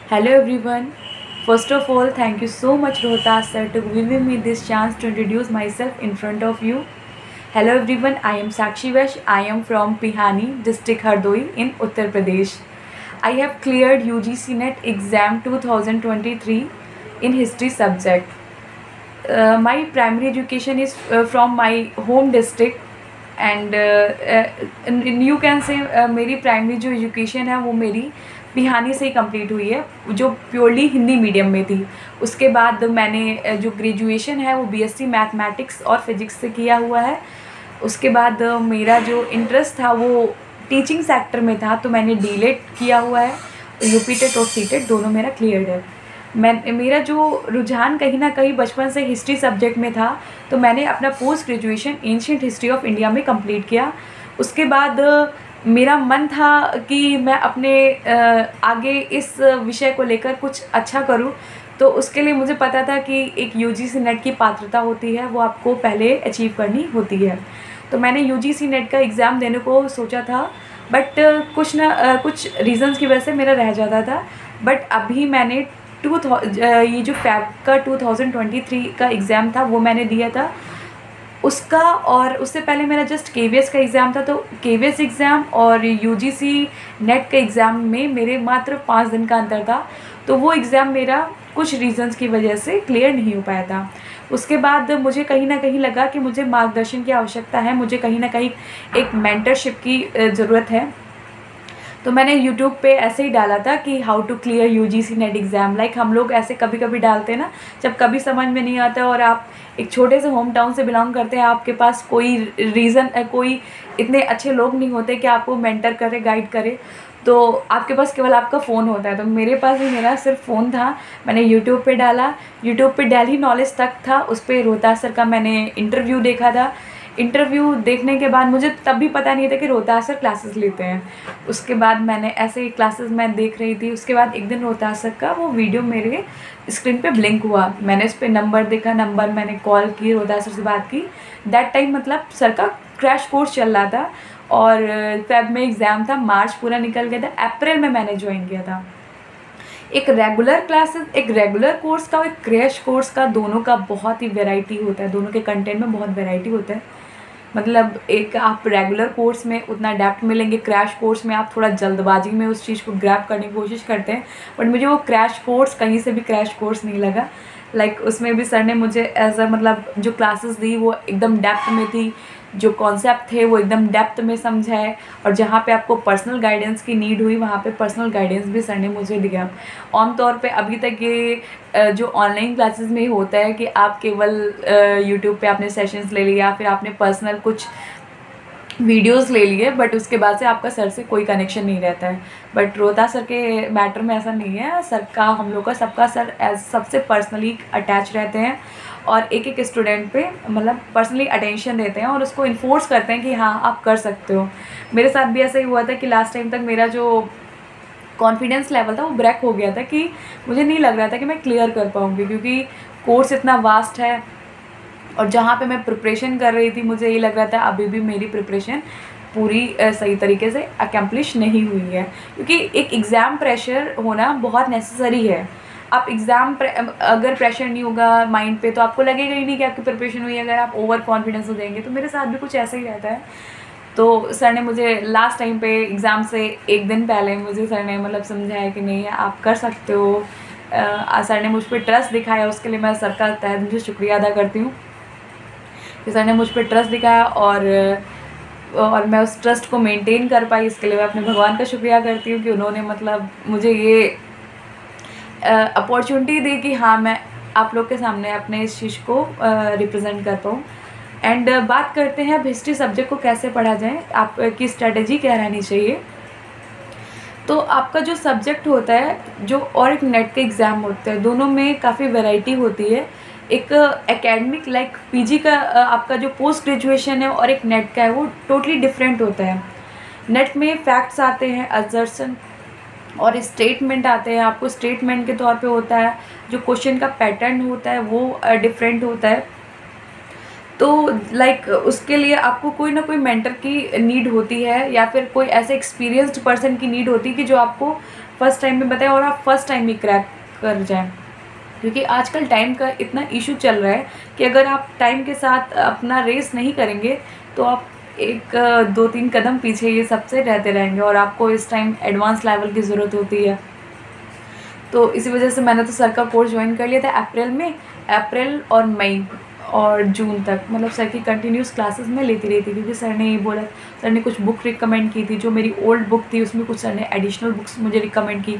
Hello everyone. First of all, thank you so much Rohtas sir to giving me this chance to introduce myself in front of you. Hello everyone, I am Sakshi Vash. I am from Pihani, district Hardoi in Uttar Pradesh. I have cleared UGC NET exam 2023 in history subject. My primary education is from my home district and you can say मेरी primary जो education है वो मेरी पिहानी से ही complete हुई है, जो purely Hindi medium में थी। उसके बाद मैंने जो ग्रेजुएशन है वो बीएससी मैथमेटिक्स और फिजिक्स से किया हुआ है। उसके बाद मेरा जो इंटरेस्ट था वो टीचिंग सेक्टर में था, तो मैंने डीलेट किया हुआ है। यूपी टेट और सीटेट दोनों मेरा क्लियर्ड है। मेरा जो रुझान कहीं ना कहीं बचपन से हिस्ट्री सब्जेक्ट में था, तो मैंने अपना post graduation ancient history of India में कंप्लीट किया। उसके बाद मेरा मन था कि मैं अपने आगे इस विषय को लेकर कुछ अच्छा करूं, तो उसके लिए मुझे पता था कि एक यूजीसी नेट की पात्रता होती है, वो आपको पहले अचीव करनी होती है। तो मैंने यूजीसी नेट का एग्ज़ाम देने को सोचा था, बट कुछ रीज़न्स की वजह से मेरा रह जाता था। बट अभी मैंने ये जो फैब का 2023 का एग्ज़ाम था वो मैंने दिया था उसका, और उससे पहले मेरा जस्ट केवीएस का एग्ज़ाम था। तो केवीएस एग्ज़ाम और यूजीसी नेट का एग्ज़ाम में मेरे मात्र 5 दिन का अंतर था, तो वो एग्ज़ाम मेरा कुछ रीज़न्स की वजह से क्लियर नहीं हो पाया था। उसके बाद मुझे कहीं ना कहीं लगा कि मुझे मार्गदर्शन की आवश्यकता है, मुझे कहीं ना कहीं एक मेंटरशिप की ज़रूरत है। तो मैंने यूट्यूब पे ऐसे ही डाला था कि how to clear UGC NET exam. Like हम लोग ऐसे कभी कभी डालते हैं ना, जब कभी समझ में नहीं आता और आप एक छोटे से होम टाउन से बिलोंग करते हैं, आपके पास कोई कोई इतने अच्छे लोग नहीं होते कि आपको मेंटर करे, गाइड करे, तो आपके पास केवल आपका फ़ोन होता है। तो मेरे पास भी मेरा सिर्फ फ़ोन था। मैंने यूट्यूब पे डाला, यूट्यूब पे डेली नॉलेज तक था, उस पर रोहतास सर का मैंने इंटरव्यू देखा था। इंटरव्यू देखने के बाद मुझे तब भी पता नहीं था कि रोहतास सर क्लासेस लेते हैं। उसके बाद मैंने ऐसे ही क्लासेस मैं देख रही थी। उसके बाद एक दिन रोहतास सर का वो वीडियो मेरे स्क्रीन पे ब्लिंक हुआ। मैंने उस पर नंबर देखा, मैंने कॉल की, रोहतास सर से बात की। दैट टाइम मतलब सर का क्रैश कोर्स चल रहा था और फेब में एग्ज़ाम था, मार्च पूरा निकल गया था, अप्रैल में मैंने ज्वाइन किया था। एक रेगुलर क्लासेस, एक रेगुलर कोर्स का और एक क्रैश कोर्स का, दोनों का बहुत ही वैरायटी होता है, दोनों के कंटेंट में बहुत वैरायटी होता है। मतलब एक आप रेगुलर कोर्स में उतना डेप्थ मिलेंगे, क्रैश कोर्स में आप थोड़ा जल्दबाजी में उस चीज़ को ग्रैब करने की कोशिश करते हैं। बट मुझे वो क्रैश कोर्स कहीं से भी क्रैश कोर्स नहीं लगा। लाइक उसमें भी सर ने मुझे एज अ मतलब जो क्लासेस दी वो एकदम डेप्थ में थी, जो कॉन्सेप्ट थे वो एकदम डेप्थ में समझाए, और जहाँ पे आपको पर्सनल गाइडेंस की नीड हुई वहाँ पे पर्सनल गाइडेंस भी सर ने मुझे दिया। आम तौर पे अभी तक ये जो ऑनलाइन क्लासेस में ही होता है कि आप केवल यूट्यूब पे आपने सेशंस ले लिया, फिर आपने पर्सनल कुछ वीडियोस ले लिए, बट उसके बाद से आपका सर से कोई कनेक्शन नहीं रहता है। बट रोहतास सर के मैटर में ऐसा नहीं है। सर का, हम लोग का, सबका सर सबसे पर्सनली अटैच रहते हैं और एक एक स्टूडेंट पे मतलब पर्सनली अटेंशन देते हैं और उसको इन्फोर्स करते हैं कि हाँ आप कर सकते हो। मेरे साथ भी ऐसा ही हुआ था कि लास्ट टाइम तक मेरा जो कॉन्फिडेंस लेवल था वो ब्रेक हो गया था, कि मुझे नहीं लग रहा था कि मैं क्लियर कर पाऊँगी, क्योंकि कोर्स इतना वास्ट है और जहाँ पे मैं प्रिपरेशन कर रही थी मुझे ये लग रहा था अभी भी मेरी प्रिपरेशन पूरी सही तरीके से अकम्प्लिश नहीं हुई है, क्योंकि एक एग्ज़ाम प्रेशर होना बहुत नेसेसरी है। आप अगर प्रेशर नहीं होगा माइंड पे तो आपको लगेगा ही नहीं कि आपकी प्रिपरेशन हुई है, अगर आप ओवर कॉन्फिडेंस हो जाएंगे। तो मेरे साथ भी कुछ ऐसा ही रहता है। तो सर ने मुझे लास्ट टाइम पे एग्ज़ाम से एक दिन पहले मुझे सर ने मतलब समझाया कि नहीं आप कर सकते हो। सर ने मुझ पर ट्रस्ट दिखाया, उसके लिए मैं सर का तहे दिल से शुक्रिया अदा करती हूँ कि सर ने मुझ पर ट्रस्ट दिखाया और मैं उस ट्रस्ट को मेंटेन कर पाई। इसके लिए मैं अपने भगवान का शुक्रिया करती हूँ कि उन्होंने मतलब मुझे ये अपॉर्चुनिटी दी कि हाँ मैं आप लोग के सामने अपने इस चीज़ को रिप्रेजेंट कर पाऊँ। एंड बात करते हैं अब हिस्ट्री सब्जेक्ट को कैसे पढ़ा जाए, आपकी स्ट्रेटजी क्या रहनी चाहिए। तो आपका जो सब्जेक्ट होता है जो और एक नेट के एग्ज़ाम होते हैं, दोनों में काफ़ी वैरायटी होती है। एक एकेडमिक लाइक पीजी का आपका जो पोस्ट ग्रेजुएशन है और एक नेट का है वो टोटली डिफरेंट होता है। नेट में फैक्ट्स आते हैं, असर्शन और स्टेटमेंट आते हैं। आपको स्टेटमेंट के तौर पे होता है, जो क्वेश्चन का पैटर्न होता है वो डिफरेंट होता है। तो लाइक उसके लिए आपको कोई ना कोई मेंटर की नीड होती है, या फिर कोई ऐसे एक्सपीरियंस्ड पर्सन की नीड होती है कि जो आपको फर्स्ट टाइम में बताएं और आप फर्स्ट टाइम ही क्रैक कर जाएं, क्योंकि आजकल टाइम का इतना इशू चल रहा है कि अगर आप टाइम के साथ अपना रेस नहीं करेंगे तो आप एक 2-3 कदम पीछे ये सबसे रहते रहेंगे और आपको इस टाइम एडवांस लेवल की ज़रूरत होती है। तो इसी वजह से मैंने तो सर का कोर्स ज्वाइन कर लिया था अप्रैल में, अप्रैल और मई और जून तक, मतलब सर की कंटिन्यूस क्लासेस में लेती रही थी, क्योंकि सर ने ये बोला, सर ने कुछ बुक रिकमेंड की थी, जो मेरी ओल्ड बुक थी उसमें कुछ सर ने एडिशनल बुक्स मुझे रिकमेंड की।